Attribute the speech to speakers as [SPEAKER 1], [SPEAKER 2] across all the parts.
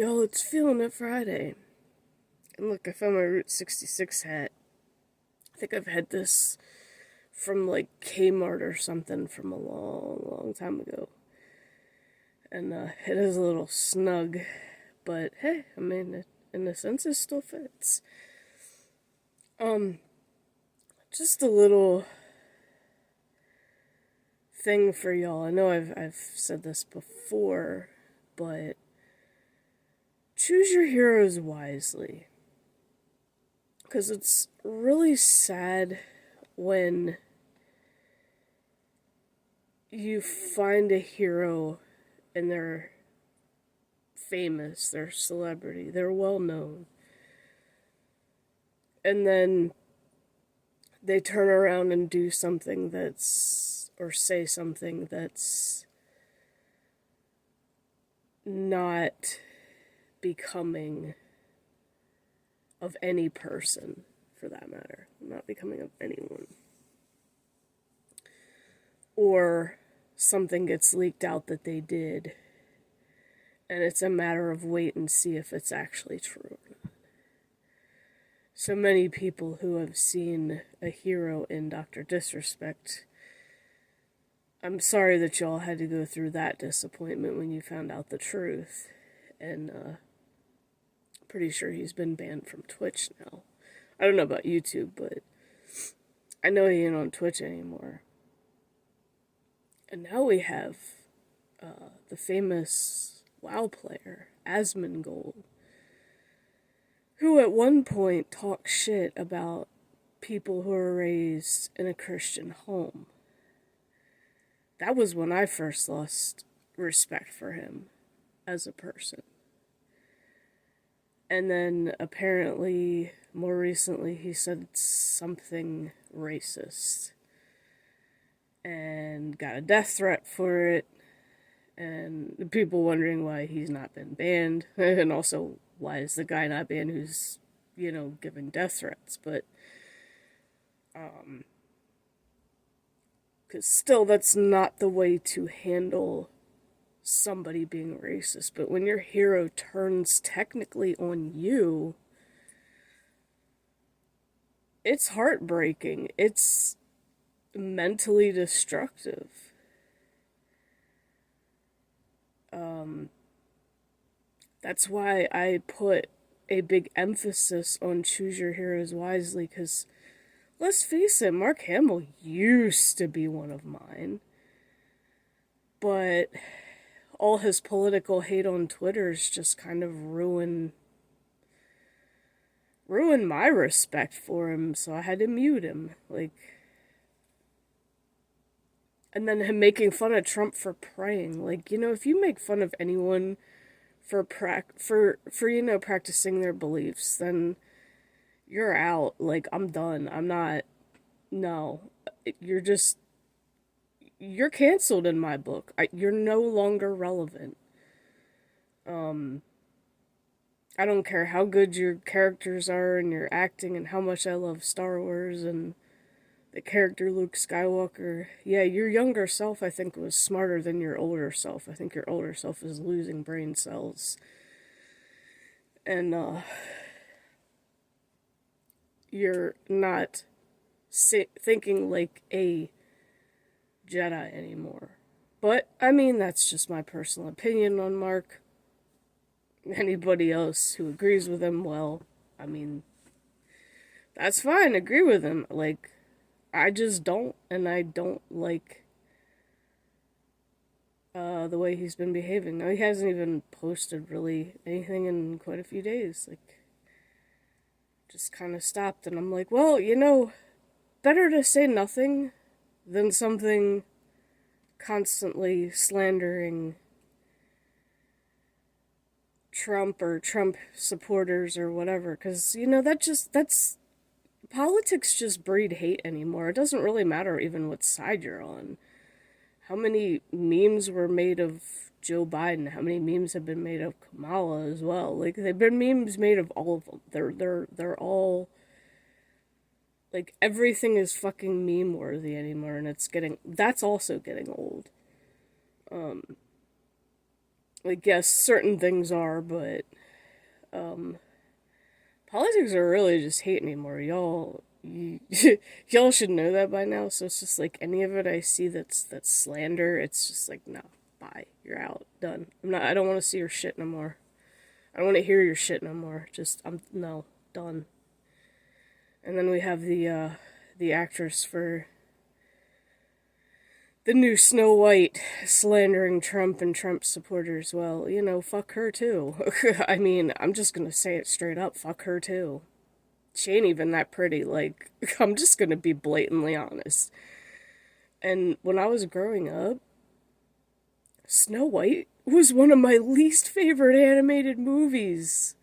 [SPEAKER 1] Yo, it's Feeling It Friday. And look, I found my Route 66 hat. I think I've had this from like Kmart or something from a long, long time ago. And it is a little snug, but hey, I mean, in a sense, it still fits. Um, just a little thing for y'all. I know I've said this before, but choose your heroes wisely. Because it's really sad when you find a hero and they're famous, they're celebrity, they're well known, and then they turn around and do something or say something that's not becoming of any person, for that matter, not becoming of anyone. Or something gets leaked out that they did, and it's a matter of wait and see if it's actually true or not. So many people who have seen a hero in Dr. Disrespect, I'm sorry that y'all had to go through that disappointment when you found out the truth. And pretty sure he's been banned from Twitch now. I don't know about YouTube, but I know he ain't on Twitch anymore. And now we have the famous WoW player, Asmongold, who at one point talked shit about people who are raised in a Christian home. That was when I first lost respect for him as a person. And then apparently, more recently, he said something racist and got a death threat for it. And people wondering why he's not been banned, and also why is the guy not banned who's, giving death threats. But because still, that's not the way to handle somebody being racist. But when your hero turns technically on you, it's heartbreaking. It's mentally destructive. That's why I put a big emphasis on choose your heroes wisely, because let's face it, Mark Hamill used to be one of mine. But all his political hate on Twitter's just kind of ruined my respect for him, so I had to mute him. And then him making fun of Trump for praying. If you make fun of anyone for practicing their beliefs, then you're out. I'm done. I'm not. No, you're canceled in my book. You're no longer relevant. I don't care how good your characters are and your acting and how much I love Star Wars and the character Luke Skywalker. Yeah, your younger self, I think, was smarter than your older self. I think your older self is losing brain cells. And, you're not thinking like a Jedi anymore. But, I mean, that's just my personal opinion on Mark. Anybody else who agrees with him, well, I mean, that's fine, agree with him. I just don't, and I don't like the way he's been behaving. Now, he hasn't even posted really anything in quite a few days. Just kind of stopped, and I'm like, well, better to say nothing than something constantly slandering Trump or Trump supporters or whatever, because, that's politics just breed hate anymore. It doesn't really matter even what side you're on. How many memes were made of Joe Biden? How many memes have been made of Kamala as well? They've been memes made of all of them. They're all everything is fucking meme worthy anymore, and that's also getting old. Like, yes, certain things are, but um, politics are really just hate anymore. Y'all should know that by now. So it's just like any of it I see that's slander. It's just like no, bye, you're out, done. I'm not. I don't want to see your shit no more. I don't want to hear your shit no more. Just I'm no done. And then we have the actress for the new Snow White slandering Trump and Trump supporters. Well, fuck her too. I mean, I'm just gonna say it straight up. Fuck her too. She ain't even that pretty. Like, I'm just gonna be blatantly honest. And when I was growing up, Snow White was one of my least favorite animated movies.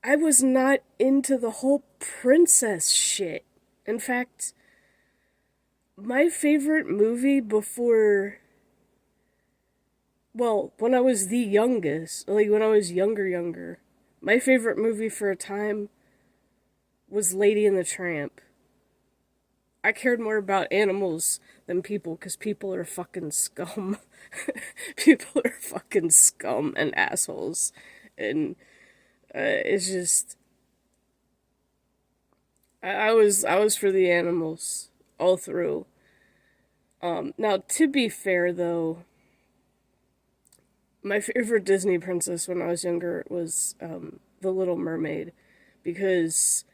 [SPEAKER 1] I was not into the whole princess shit. In fact, my favorite movie before, well, when I was the youngest, like when I was younger, my favorite movie for a time was Lady and the Tramp. I cared more about animals than people because people are fucking scum. People are fucking scum and assholes. And it's just. I was for the animals all through. Now, to be fair, though, my favorite Disney princess when I was younger was The Little Mermaid because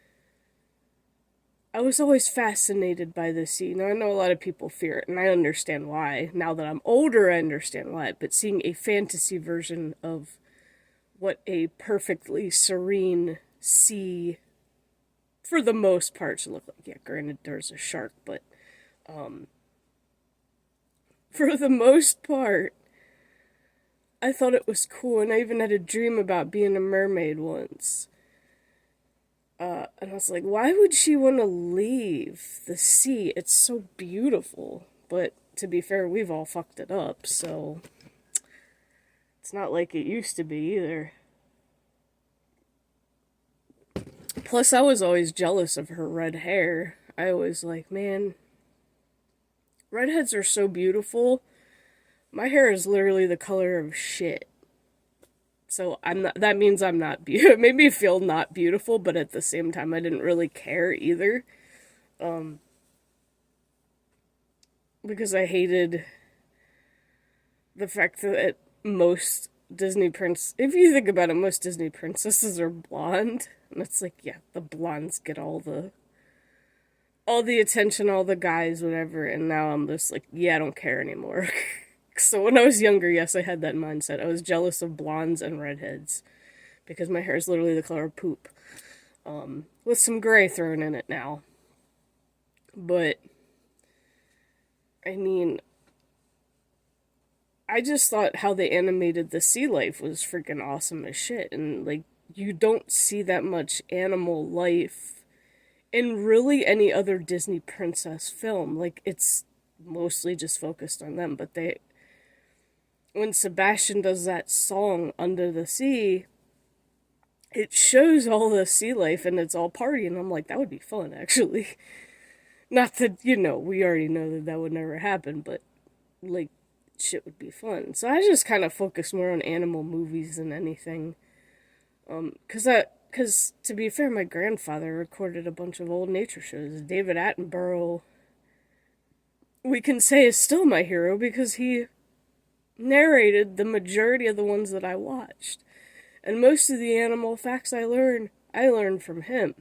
[SPEAKER 1] I was always fascinated by the sea. Now, I know a lot of people fear it, and I understand why. Now that I'm older, I understand why. But seeing a fantasy version of what a perfectly serene sea, for the most part, should look like, yeah, granted, there's a shark, but for the most part, I thought it was cool, and I even had a dream about being a mermaid once. And I was like, why would she want to leave the sea? It's so beautiful. But to be fair, we've all fucked it up, so it's not like it used to be either. Plus, I was always jealous of her red hair. I was like, man, redheads are so beautiful. My hair is literally the color of shit. So I'm not. That means I'm not beautiful. It made me feel not beautiful, but at the same time, I didn't really care either, because I hated the fact that most Disney prince. If you think about it, most Disney princesses are blonde, and it's like, yeah, the blondes get all the attention, all the guys, whatever. And now I'm just like, yeah, I don't care anymore. So when I was younger, yes, I had that mindset. I was jealous of blondes and redheads because my hair is literally the color of poop, with some gray thrown in it now. But I mean, I just thought how they animated the sea life was freaking awesome as shit, and like you don't see that much animal life in really any other Disney princess film. Like it's mostly just focused on them, but they when Sebastian does that song Under the Sea, it shows all the sea life and it's all party, and I'm like, that would be fun actually. Not that, we already know that that would never happen, but like shit would be fun. So I just kind of focus more on animal movies than anything. Cause to be fair, my grandfather recorded a bunch of old nature shows. David Attenborough, we can say, is still my hero because he narrated the majority of the ones that I watched. And most of the animal facts I learned from him.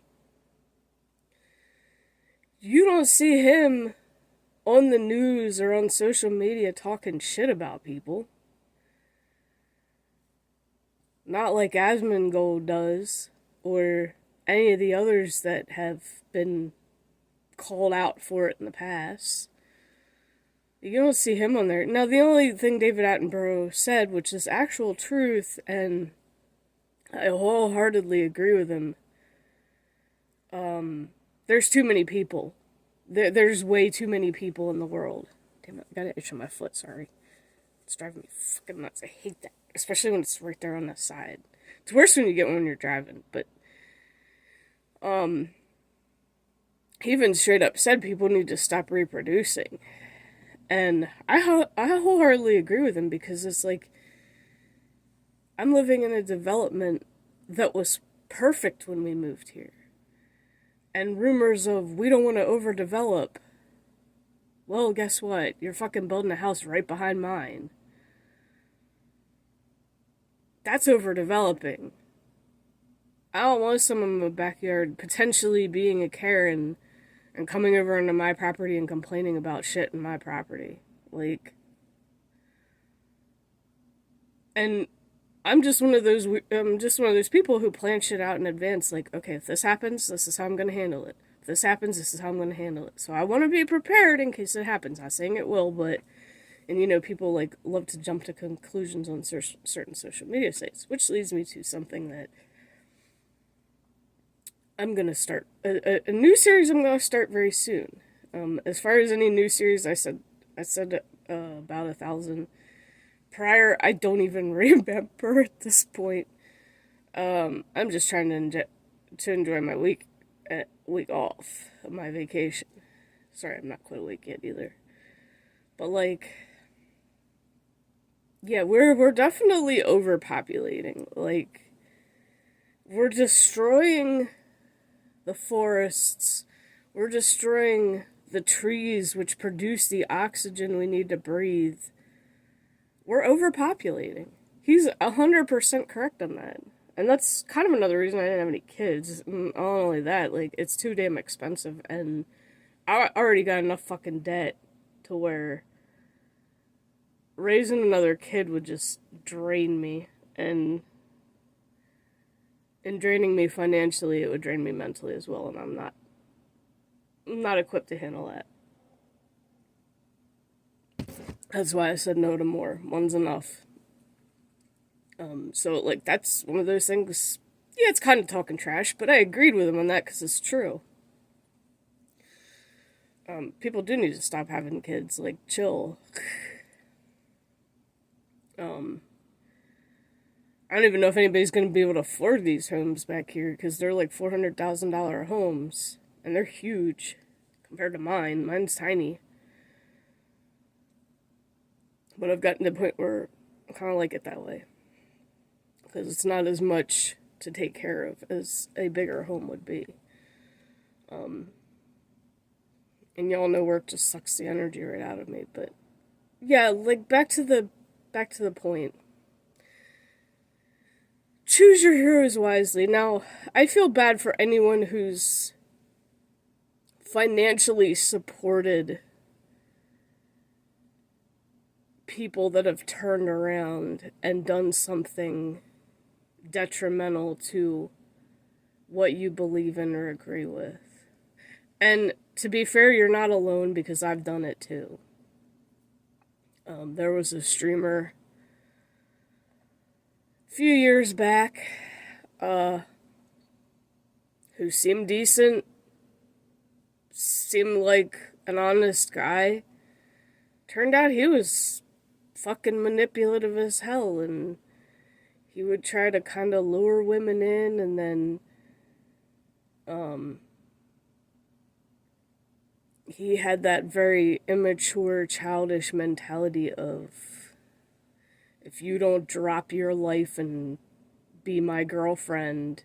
[SPEAKER 1] You don't see him on the news or on social media talking shit about people. Not like Asmongold does, or any of the others that have been called out for it in the past. You don't see him on there. Now, the only thing David Attenborough said, which is actual truth, and I wholeheartedly agree with him, there's too many people. There's way too many people in the world. Damn it, I got an itch on my foot, sorry. It's driving me fucking nuts. I hate that. Especially when it's right there on the side. It's worse when you get one when you're driving, but he even straight up said people need to stop reproducing. And I wholeheartedly agree with him because it's like I'm living in a development that was perfect when we moved here. And rumors of we don't want to overdevelop. Well, guess what? You're fucking building a house right behind mine. That's overdeveloping. I don't want someone in my backyard potentially being a Karen and coming over into my property and complaining about shit in my property. Like, and I'm just one of those people who plan shit out in advance. Like, okay, if this happens, this is how I'm gonna handle it. If this happens, this is how I'm gonna handle it. So I want to be prepared in case it happens. Not saying it will, but and people like love to jump to conclusions on certain social media sites, which leads me to something that I'm gonna start a new series. I'm gonna start very soon. As far as any new series, I said about 1,000 prior. I don't even remember at this point. I'm just trying to enjoy my week off of my vacation. Sorry, I'm not quite awake yet either. But like, yeah, we're definitely overpopulating. Like, we're destroying the forests. We're destroying the trees which produce the oxygen we need to breathe. We're overpopulating. He's 100% correct on that. And that's kind of another reason I didn't have any kids. And not only that, like, it's too damn expensive. And I already got enough fucking debt to where raising another kid would just drain me. And in draining me financially, it would drain me mentally as well. And I'm not equipped to handle that. That's why I said no to more. One's enough. So, like, that's one of those things. Yeah, it's kind of talking trash, but I agreed with him on that because it's true. People do need to stop having kids. Like, chill. I don't even know if anybody's going to be able to afford these homes back here because they're like $400,000 homes. And they're huge compared to mine. Mine's tiny. But I've gotten to the point where I kind of like it that way. Because it's not as much to take care of as a bigger home would be. And y'all know work just sucks the energy right out of me. But yeah, like back to the point. Choose your heroes wisely. Now, I feel bad for anyone who's financially supported people that have turned around and done something detrimental to what you believe in or agree with. And to be fair, you're not alone because I've done it too. There was a streamer a few years back who seemed decent, seemed like an honest guy. Turned out he was fucking manipulative as hell, and he would try to kind of lure women in, and then he had that very immature, childish mentality of, if you don't drop your life and be my girlfriend,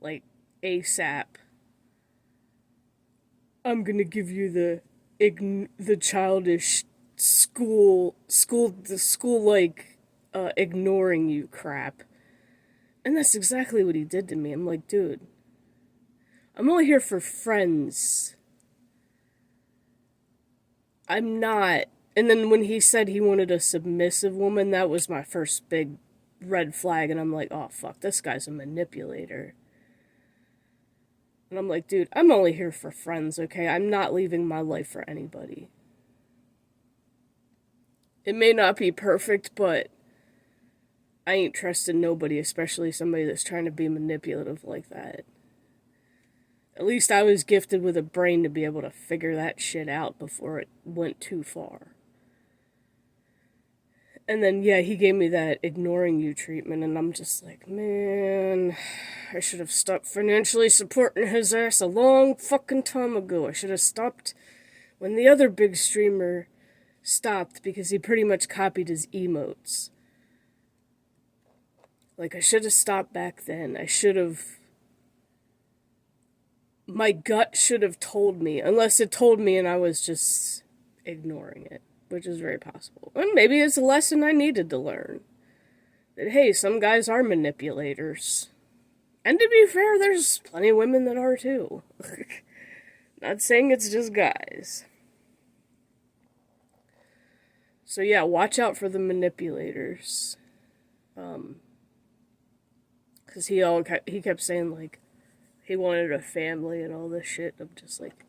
[SPEAKER 1] like ASAP, I'm gonna give you the childish school like ignoring you crap. And that's exactly what he did to me. I'm like, dude, I'm only here for friends. I'm not. And then when he said he wanted a submissive woman, that was my first big red flag. And I'm like, oh fuck, this guy's a manipulator. And I'm like, dude, I'm only here for friends, okay? I'm not leaving my life for anybody. It may not be perfect, but I ain't trusting nobody, especially somebody that's trying to be manipulative like that. At least I was gifted with a brain to be able to figure that shit out before it went too far. And then, yeah, he gave me that ignoring you treatment, and I'm just like, man, I should have stopped financially supporting his ass a long fucking time ago. I should have stopped when the other big streamer stopped because he pretty much copied his emotes. Like, I should have stopped back then. My gut should have told me, unless it told me and I was just ignoring it, which is very possible. And maybe it's a lesson I needed to learn. That, hey, some guys are manipulators. And to be fair, there's plenty of women that are too. Not saying it's just guys. So yeah, watch out for the manipulators. Because he kept saying, like, he wanted a family and all this shit. I'm just like,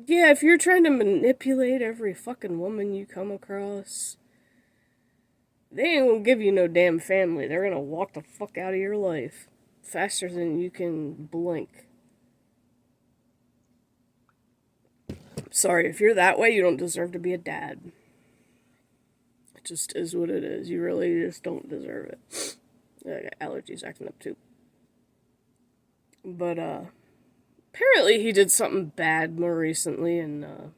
[SPEAKER 1] yeah, if you're trying to manipulate every fucking woman you come across, they ain't gonna give you no damn family. They're gonna walk the fuck out of your life faster than you can blink. Sorry, if you're that way, you don't deserve to be a dad. It just is what it is. You really just don't deserve it. I got allergies acting up too. But, apparently he did something bad more recently, and,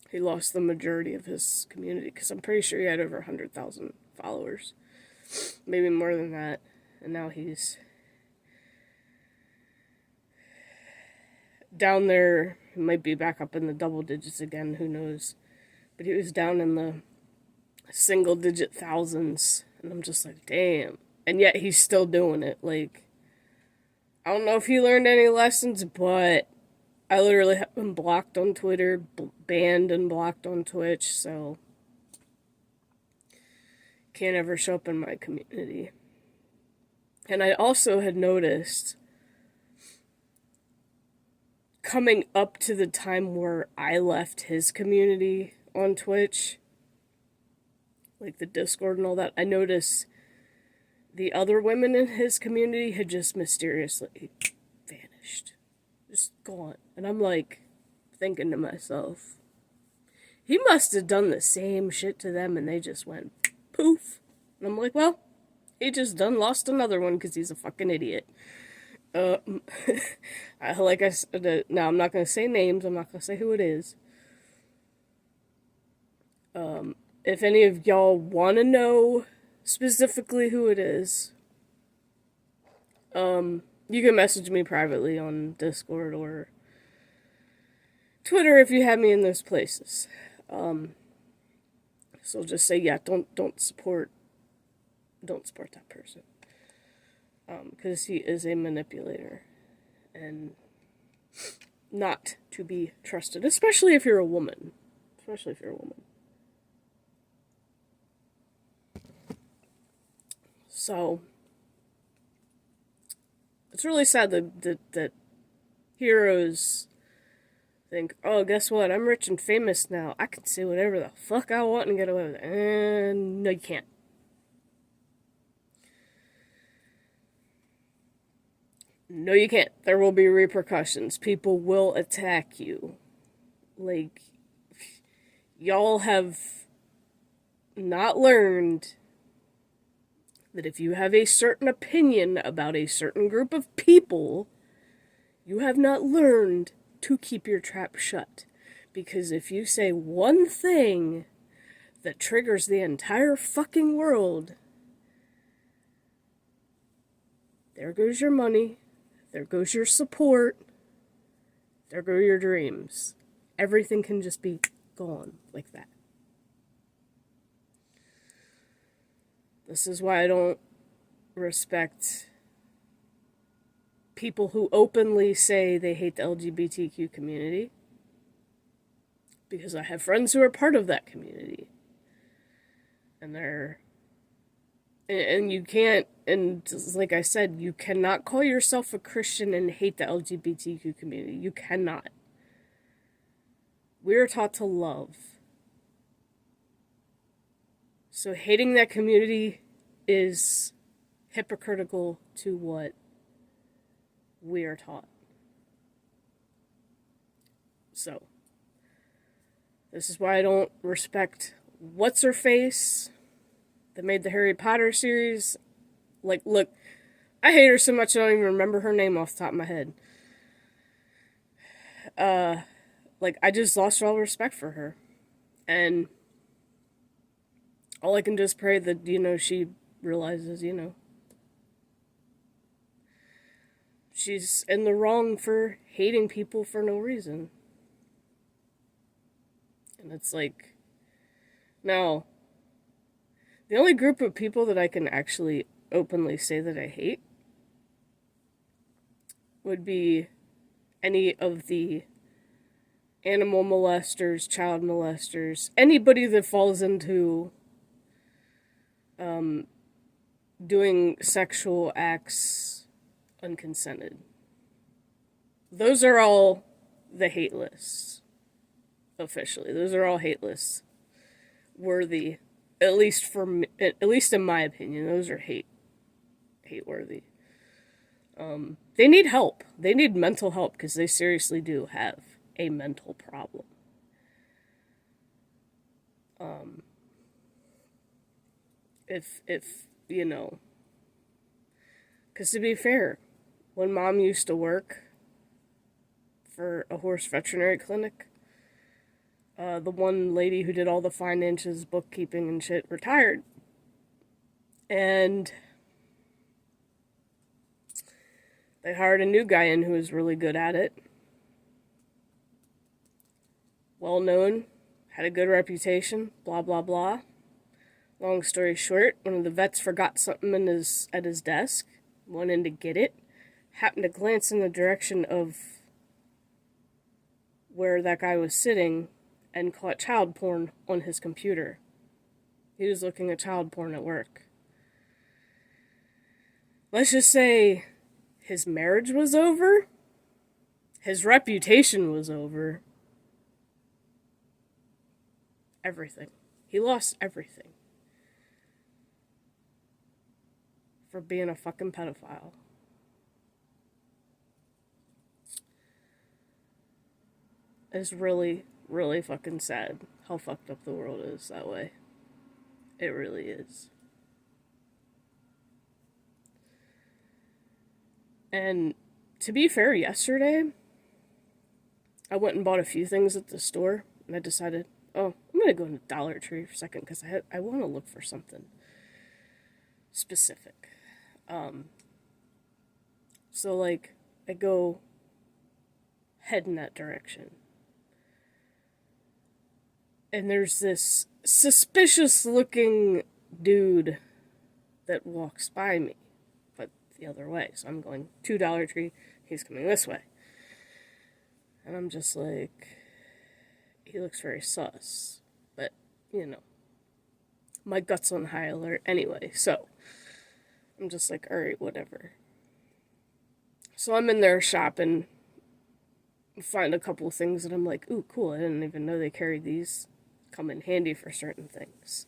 [SPEAKER 1] he lost the majority of his community, because I'm pretty sure he had over 100,000 followers. Maybe more than that. And now he's down there. He might be back up in the double digits again, who knows. But he was down in the single digit thousands. And I'm just like, damn. And yet he's still doing it. Like, I don't know if he learned any lessons, but I literally have been blocked on Twitter, banned and blocked on Twitch, so can't ever show up in my community. And I also had noticed, coming up to the time where I left his community on Twitch, like the Discord and all that, I noticed the other women in his community had just mysteriously vanished. Just gone. And I'm like, thinking to myself, he must have done the same shit to them and they just went poof. And I'm like, well, he just done lost another one because he's a fucking idiot. Like I said, now I'm not going to say names, I'm not going to say who it is. If any of y'all want to know specifically who it is, you can message me privately on Discord or Twitter if you have me in those places. So just say, yeah, don't support that person. Because he is a manipulator and not to be trusted, especially if you're a woman. So, it's really sad that heroes think, oh, guess what? I'm rich and famous now. I can say whatever the fuck I want and get away with it. And no, you can't. No, you can't. There will be repercussions. People will attack you. Like, y'all have not learned that if you have a certain opinion about a certain group of people, you have not learned to keep your trap shut. Because if you say one thing that triggers the entire fucking world, there goes your money, there goes your support, there go your dreams. Everything can just be gone like that. This is why I don't respect people who openly say they hate the LGBTQ community. Because I have friends who are part of that community. And and you can't, and like I said, you cannot call yourself a Christian and hate the LGBTQ community. You cannot. We are taught to love. So hating that community is hypocritical to what we are taught. So, this is why I don't respect What's-Her-Face that made the Harry Potter series. Like, look, I hate her so much I don't even remember her name off the top of my head. Like, I just lost all respect for her. And all I can just pray that, she realizes, she's in the wrong for hating people for no reason. And it's like, now, the only group of people that I can actually openly say that I hate would be any of the animal molesters, child molesters, anybody that falls into doing sexual acts unconsented. Those are all the hate lists, officially. Those are all hate lists worthy, at least in my opinion. Those are hate worthy. They need help. They need mental help because they seriously do have a mental problem. If because to be fair, when Mom used to work for a horse veterinary clinic, the one lady who did all the finances, bookkeeping, and shit retired. And they hired a new guy in who was really good at it. Well known, had a good reputation, blah, blah, blah. Long story short, one of the vets forgot something at his desk, went in to get it, happened to glance in the direction of where that guy was sitting, and caught child porn on his computer. He was looking at child porn at work. Let's just say his marriage was over, his reputation was over, everything. He lost everything for being a fucking pedophile. It's really, really fucking sad how fucked up the world is that way. It really is. And to be fair, yesterday, I went and bought a few things at the store, and I decided, oh, I'm going to go into Dollar Tree for a second, because I want to look for something specific. So, like, I go head in that direction. And there's this suspicious looking dude that walks by me, but the other way. So I'm going to Dollar Tree, he's coming this way. And I'm just like, he looks very sus. But, my gut's on high alert anyway, so I'm just like, alright, whatever. So I'm in there shopping, find a couple of things that I'm like, ooh, cool, I didn't even know they carried these. Come in handy for certain things.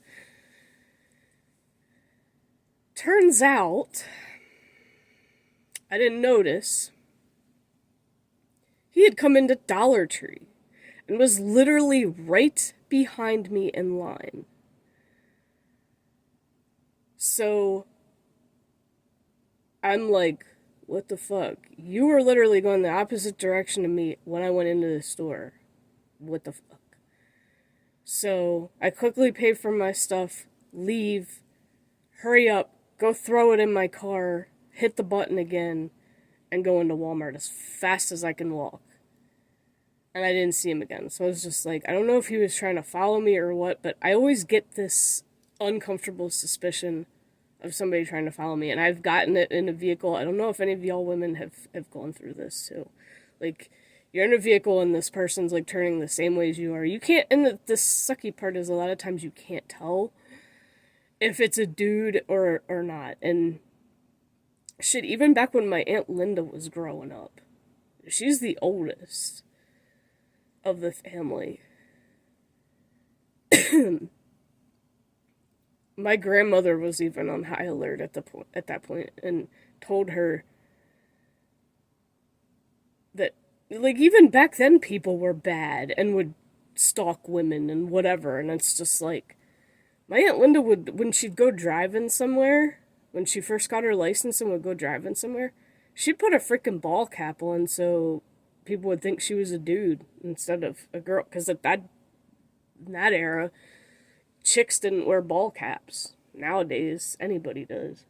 [SPEAKER 1] Turns out, I didn't notice, he had come into Dollar Tree and was literally right behind me in line. So, I'm like, what the fuck? You were literally going the opposite direction of me when I went into the store. What the fuck? So, I quickly pay for my stuff, leave, hurry up, go throw it in my car, hit the button again, and go into Walmart as fast as I can walk. And I didn't see him again. So I was just like, I don't know if he was trying to follow me or what, but I always get this uncomfortable suspicion of somebody trying to follow me. And I've gotten it in a vehicle. I don't know if any of y'all women have gone through this too. Like, you're in a vehicle and this person's like turning the same way as you are. You can't, and the sucky part is a lot of times you can't tell if it's a dude or not. And shit, even back when my Aunt Linda was growing up, she's the oldest of the family. My grandmother was even on high alert at that point and told her that, like, even back then people were bad and would stalk women and whatever. And it's just like, my Aunt Linda would, when she'd go driving somewhere, when she first got her license and would go driving somewhere, she'd put a freaking ball cap on so people would think she was a dude instead of a girl. Because In that era, chicks didn't wear ball caps. Nowadays, anybody does.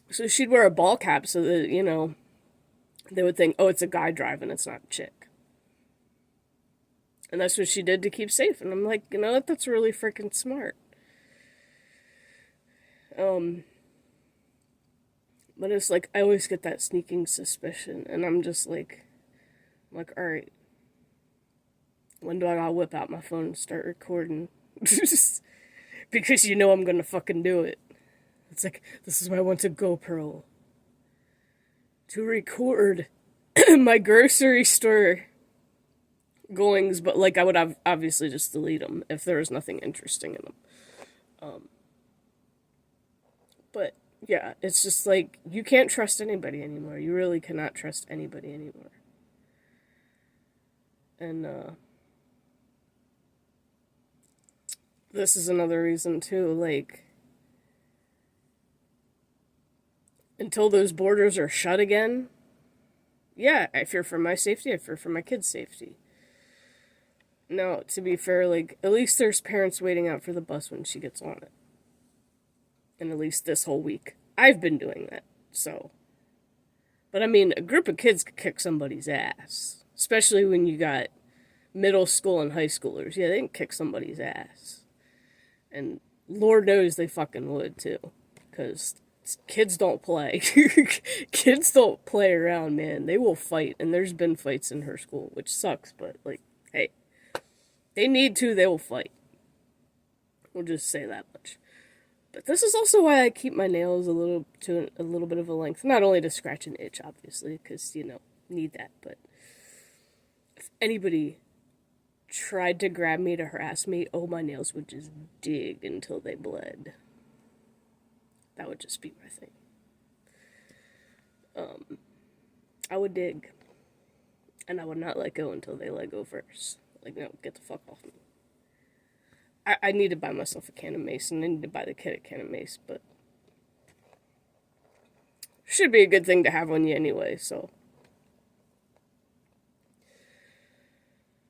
[SPEAKER 1] So she'd wear a ball cap so that, they would think, oh, it's a guy driving, it's not a chick. And that's what she did to keep safe. And I'm like, you know what? That's really freaking smart. But it's like, I always get that sneaking suspicion. And I'm just like, all right, when do I gotta whip out my phone and start recording? Because you know I'm gonna fucking do it. It's like, this is why I want a GoPro. To record my grocery store goings, but like I would obviously just delete them if there was nothing interesting in them. But yeah, it's just like, you can't trust anybody anymore. You really cannot trust anybody anymore. And this is another reason too, like, until those borders are shut again, yeah, I fear for my safety, I fear for my kids' safety. Now, to be fair, like, at least there's parents waiting out for the bus when she gets on it. And at least this whole week, I've been doing that, so. But I mean, a group of kids could kick somebody's ass. Especially when you got middle school and high schoolers. Yeah, they can kick somebody's ass. And Lord knows they fucking would, too. Because kids don't play. Kids don't play around, man. They will fight, and there's been fights in her school, which sucks, but, like, hey. They need to, they will fight. We'll just say that much. But this is also why I keep my nails a little bit of a length. Not only to scratch and itch, obviously, because, need that, but if anybody tried to grab me to harass me, oh, my nails would just dig until they bled. That would just be my thing. I would dig. And I would not let go until they let go first. Like, no, get the fuck off me. I need to buy myself a can of mace, and I need to buy the kid a can of mace, but should be a good thing to have on you anyway, so.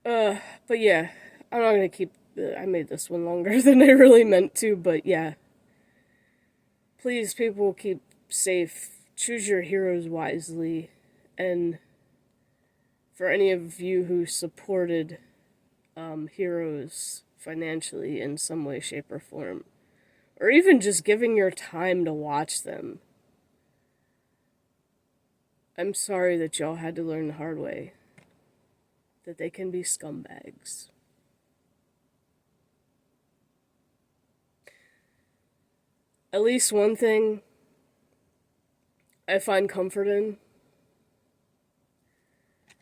[SPEAKER 1] But yeah, I'm not gonna keep I made this one longer than I really meant to, but yeah. Please, people, keep safe. Choose your heroes wisely, and for any of you who supported heroes financially in some way, shape, or form, or even just giving your time to watch them, I'm sorry that y'all had to learn the hard way that they can be scumbags. At least one thing I find comfort in,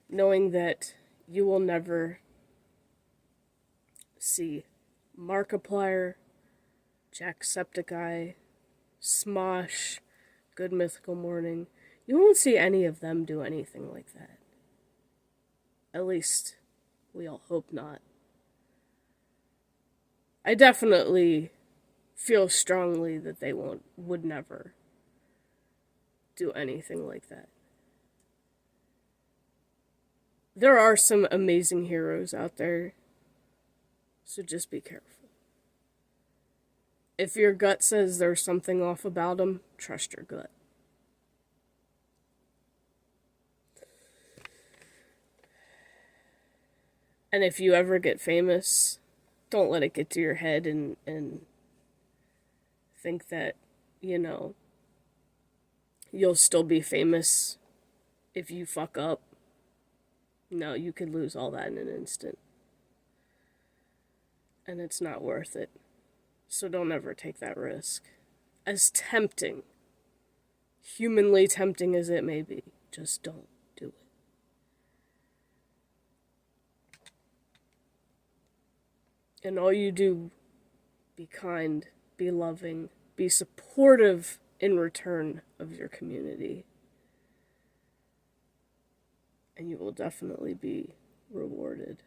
[SPEAKER 1] knowing that you will never see Markiplier, Jacksepticeye, Smosh, Good Mythical Morning. You won't see any of them do anything like that. At least, we all hope not. I definitely feel strongly that they would never do anything like that. There are some amazing heroes out there, so just be careful. If your gut says there's something off about them, trust your gut. And if you ever get famous, don't let it get to your head and think that, you'll still be famous if you fuck up. No, you could lose all that in an instant. And it's not worth it. So don't ever take that risk. As tempting, humanly tempting as it may be, just don't do it. And all you do, be kind, be loving, be supportive in return of your community. And you will definitely be rewarded.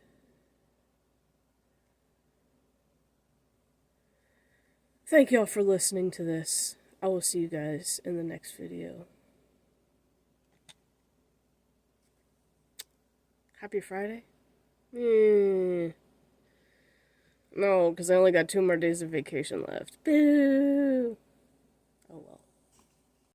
[SPEAKER 1] Thank y'all for listening to this. I will see you guys in the next video. Happy Friday. Eh. No, because I only got 2 more days of vacation left. Boo! Oh well.